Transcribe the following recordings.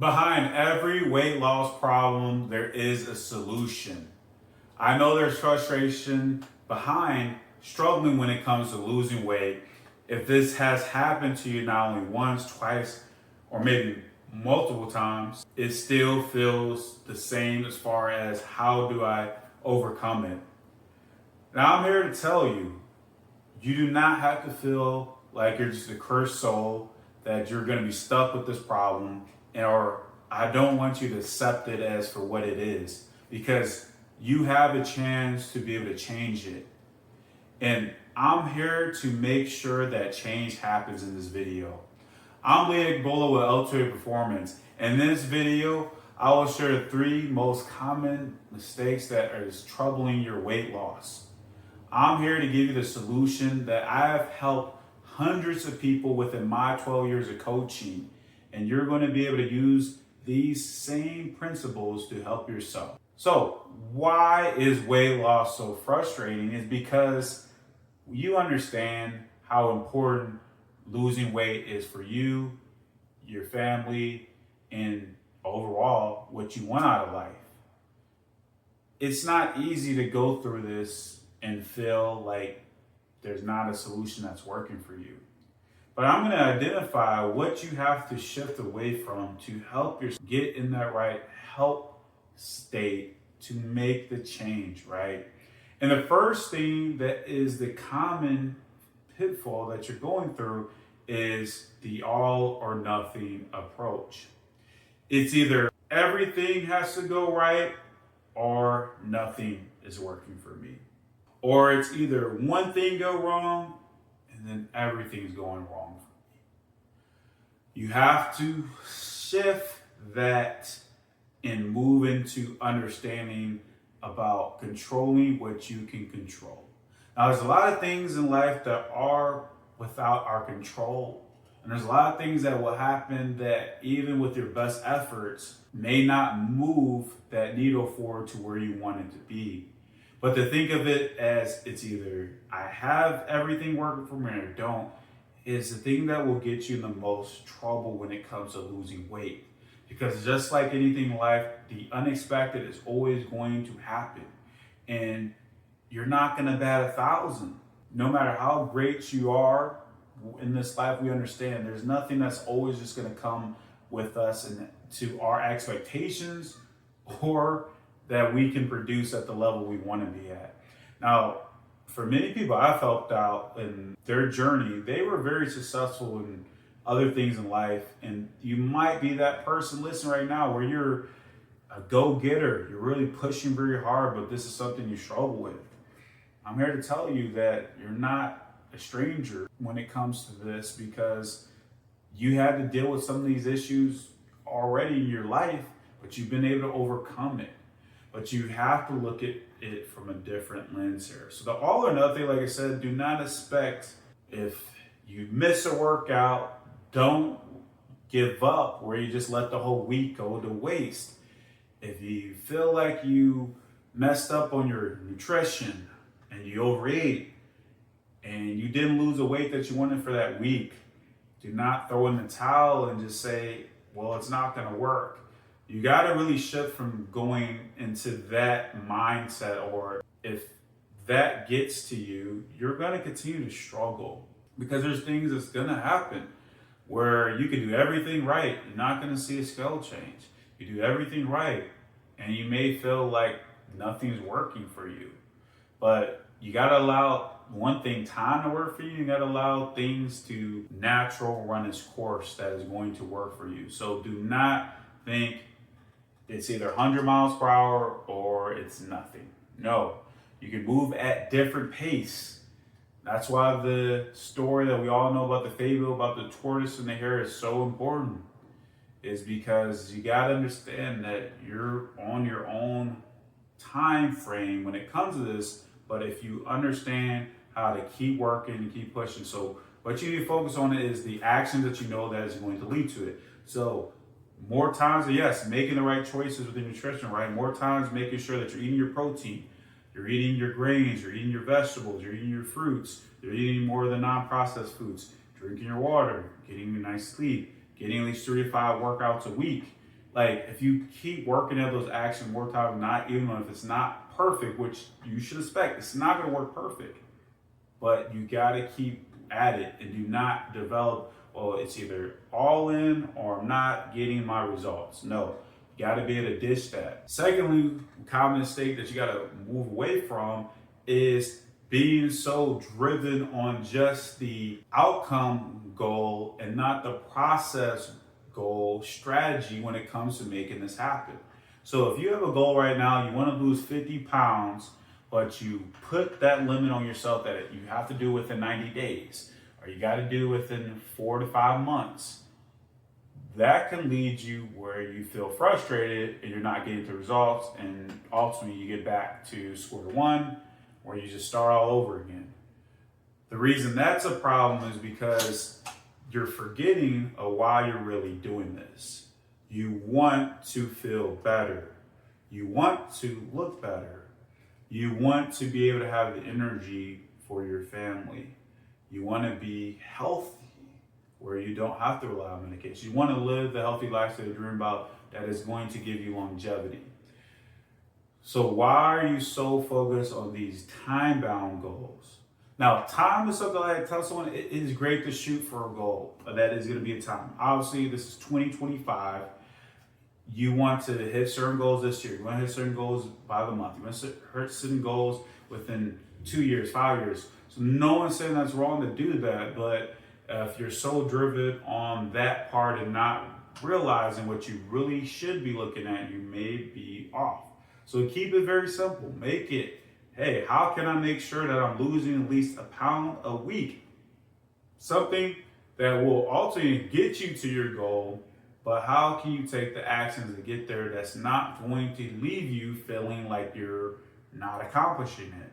Behind every weight loss problem, there is a solution. I know there's frustration behind struggling when it comes to losing weight. If this has happened to you not only once, twice, or maybe multiple times, it still feels the same as far as how do I overcome it. Now I'm here to tell you, you do not have to feel like you're just a cursed soul, that you're going to be stuck with this problem, or I don't want you to accept it as for what it is, because you have a chance to be able to change it. And I'm here to make sure that change happens in this video. I'm Lee Agbohlah with Ultimate Performance. In this video, I will share the 3 most common mistakes that are troubling your weight loss. I'm here to give you the solution that I have helped hundreds of people within my 12 years of coaching, and you're going to be able to use these same principles to help yourself. So why is weight loss so frustrating? Is because you understand how important losing weight is for you, your family, and overall what you want out of life. It's not easy to go through this and feel like there's not a solution that's working for you. But I'm going to identify what you have to shift away from to help you get in that right health state to make the change, right? And the first thing that is the common pitfall that you're going through is the all or nothing approach. It's either everything has to go right or nothing is working for me. Or it's either one thing go wrong and then everything's going wrong for me. You have to shift that and move into understanding about controlling what you can control. Now, there's a lot of things in life that are without our control. And there's a lot of things that will happen that even with your best efforts may not move that needle forward to where you want it to be. But to think of it as it's either I have everything working for me or I don't is the thing that will get you in the most trouble when it comes to losing weight. Because just like anything in life, the unexpected is always going to happen. And you're not going to bat 1,000. No matter how great you are in this life, we understand there's nothing that's always just going to come with us and to our expectations or that we can produce at the level we want to be at. Now, for many people I've helped out in their journey, they were very successful in other things in life. And you might be that person listening right now where you're a go-getter. You're really pushing very hard, but this is something you struggle with. I'm here to tell you that you're not a stranger when it comes to this, because you had to deal with some of these issues already in your life, but you've been able to overcome it. But you have to look at it from a different lens here. So the all or nothing, like I said, do not expect if you miss a workout, don't give up where you just let the whole week go to waste. If you feel like you messed up on your nutrition and you overate and you didn't lose the weight that you wanted for that week, do not throw in the towel and just say, well, it's not going to work. You got to really shift from going into that mindset, or if that gets to you, you're going to continue to struggle, because there's things that's going to happen where you can do everything right. You're not going to see a scale change. You do everything right and you may feel like nothing's working for you, but you got to allow one thing, time to work for you. You got to allow things to natural run its course that is going to work for you. So do not think it's either 100 miles per hour or it's nothing. No, you can move at different pace. That's why the story that we all know about, the fable about the tortoise and the hare, is so important. Is because you got to understand that you're on your own time frame when it comes to this. But if you understand how to keep working and keep pushing, so what you need to focus on is the action that you know that is going to lead to it. So more times, yes, making the right choices with your nutrition, right? More times making sure that you're eating your protein, you're eating your grains, you're eating your vegetables, you're eating your fruits, you're eating more of the non-processed foods, drinking your water, getting a nice sleep, getting at least 3 to 5 workouts a week, Like if you keep working at those actions more time, not even if it's not perfect, which you should expect, it's not going to work perfect. But you got to keep at it and do not develop, well, it's either all in or I'm not getting my results. No, you got to be able to dish that. Secondly, common mistake that you got to move away from is being so driven on just the outcome goal and not the process goal strategy when it comes to making this happen. So if you have a goal right now, you want to lose 50 pounds, but you put that limit on yourself that you have to do within 90 days, or you got to do within 4 to 5 months, that can lead you where you feel frustrated and you're not getting the results, and ultimately you get back to square one where you just start all over again. The reason that's a problem is because you're forgetting why you're really doing this. You want to feel better. You want to look better. You want to be able to have the energy for your family. You want to be healthy where you don't have to rely on medication. You want to live the healthy lifestyle you dream about that is going to give you longevity. So why are you so focused on these time-bound goals? Now, time is something I tell someone, it is great to shoot for a goal. That is going to be a time. Obviously, this is 2025. You want to hit certain goals this year. You want to hit certain goals by the month. You want to hit certain goals within 2 years, 5 years. So no one's saying that's wrong to do that, but if you're so driven on that part and not realizing what you really should be looking at, you may be off. So keep it very simple. Make it, hey, how can I make sure that I'm losing at least a pound a week? Something that will ultimately get you to your goal, but how can you take the actions to get there that's not going to leave you feeling like you're not accomplishing it?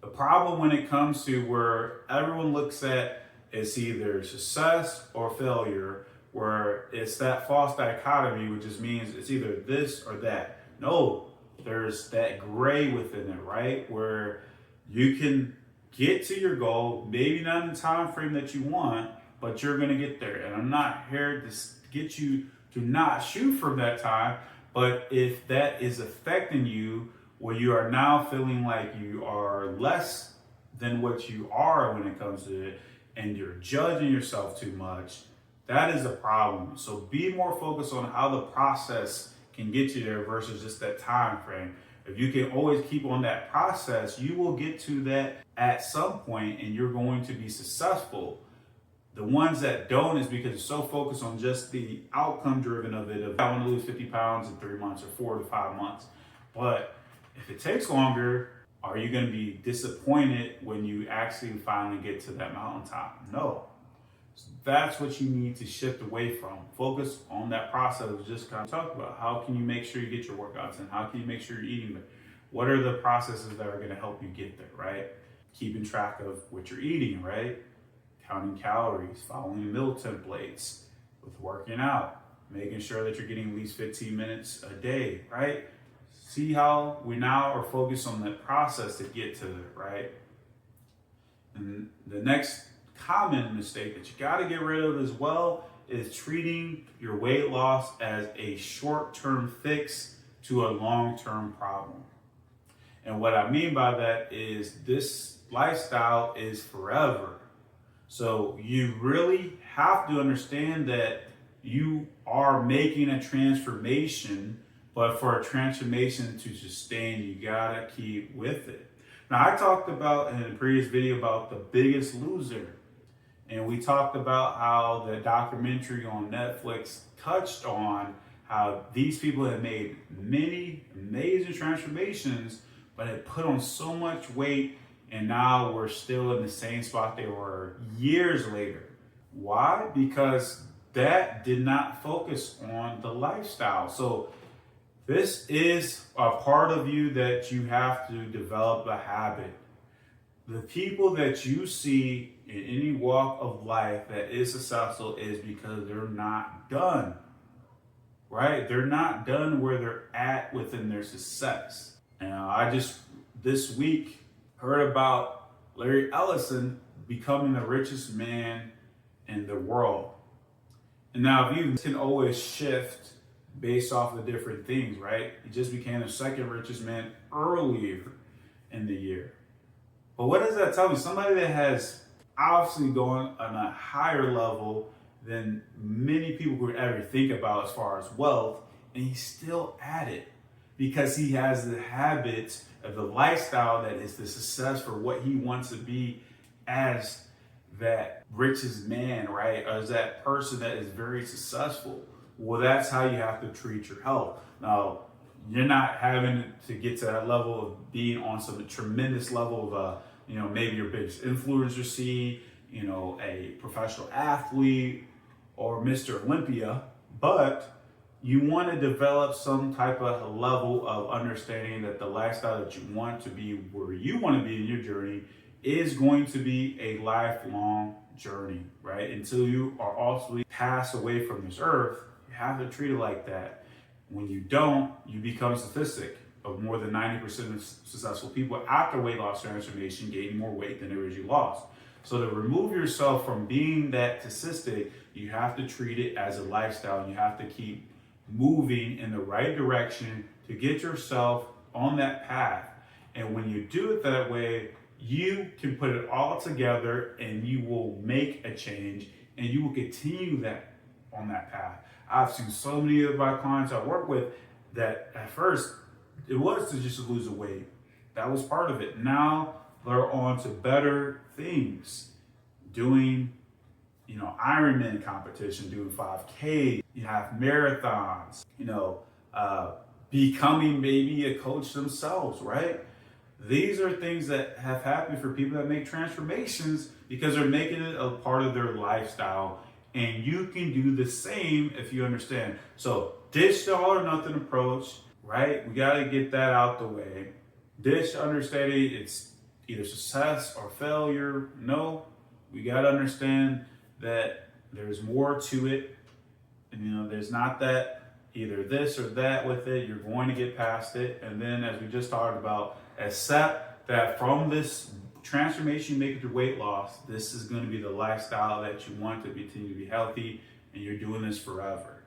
The problem when it comes to where everyone looks at it's either success or failure, where it's that false dichotomy, which just means it's either this or that. No, there's that gray within it, right? Where you can get to your goal, maybe not in the time frame that you want, but you're going to get there. And I'm not here to get you to not shoot from that time, but if that is affecting you, where you are now feeling like you are less than what you are when it comes to it, and you're judging yourself too much, that is a problem. So be more focused on how the process can get you there versus just that time frame. If you can always keep on that process, you will get to that at some point and you're going to be successful. The ones that don't is because you're so focused on just the outcome driven of it, of I want to lose 50 pounds in 3 months or 4 to 5 months. But if it takes longer, are you going to be disappointed when you actually finally get to that mountaintop? No. So that's what you need to shift away from. Focus on that process of just kind of talk about. How can you make sure you get your workouts in? How can you make sure you're eating better? What are the processes that are going to help you get there, right? Keeping track of what you're eating, right? Counting calories, following meal templates, with working out, making sure that you're getting at least 15 minutes a day, right? See how we now are focused on that process to get to it, right? And the next common mistake that you got to get rid of as well is treating your weight loss as a short-term fix to a long-term problem. And what I mean by that is this lifestyle is forever. So you really have to understand that you are making a transformation, but for a transformation to sustain, you gotta keep with it. Now, I talked about in a previous video about The Biggest Loser, and we talked about how the documentary on Netflix touched on how these people have made many amazing transformations, but had put on so much weight, and now we're still in the same spot they were years later. Why? Because that did not focus on the lifestyle. So this is a part of you that you have to develop a habit. The people that you see in any walk of life that is successful is because they're not done, right? They're not done where they're at within their success. And I just, this week, heard about Larry Ellison becoming the richest man in the world. And now you can always shift based off of different things, right? He just became the second richest man earlier in the year. But what does that tell me? Somebody that has obviously gone on a higher level than many people could ever think about as far as wealth, and he's still at it because he has the habits of the lifestyle that is the success for what he wants to be as that richest man, right? As that person that is very successful. Well, that's how you have to treat your health. Now, you're not having to get to that level of being on some tremendous level of, maybe your biggest influencer seed, a professional athlete or Mr. Olympia, but you want to develop some type of level of understanding that the lifestyle that you want to be where you want to be in your journey is going to be a lifelong journey, right? Until you are ultimately pass away from this earth, you have to treat it like that. When you don't, you become a statistic of more than 90% of successful people after weight loss transformation gaining more weight than they originally lost. So to remove yourself from being that statistic, you have to treat it as a lifestyle, and you have to keep moving in the right direction to get yourself on that path. And when you do it that way, you can put it all together and you will make a change and you will continue that on that path. I've seen so many of my clients I work with that at first it was to just lose the weight. That was part of it. Now they're on to better things, doing Ironman competition, doing 5K, you have marathons, becoming maybe a coach themselves, right? These are things that have happened for people that make transformations because they're making it a part of their lifestyle. And you can do the same if you understand. So ditch the all or nothing approach, right? We got to get that out the way. Ditch understanding it's either success or failure. No, we got to understand that there's more to it. And, there's not that either this or that with it. You're going to get past it. And then as we just talked about, accept that from this transformation you make with your weight loss, this is going to be the lifestyle that you want to continue to be healthy, and you're doing this forever.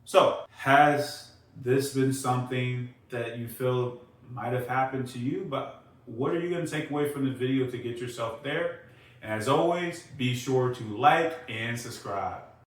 So, has this been something that you feel might have happened to you? But what are you going to take away from the video to get yourself there? And as always, be sure to like and subscribe.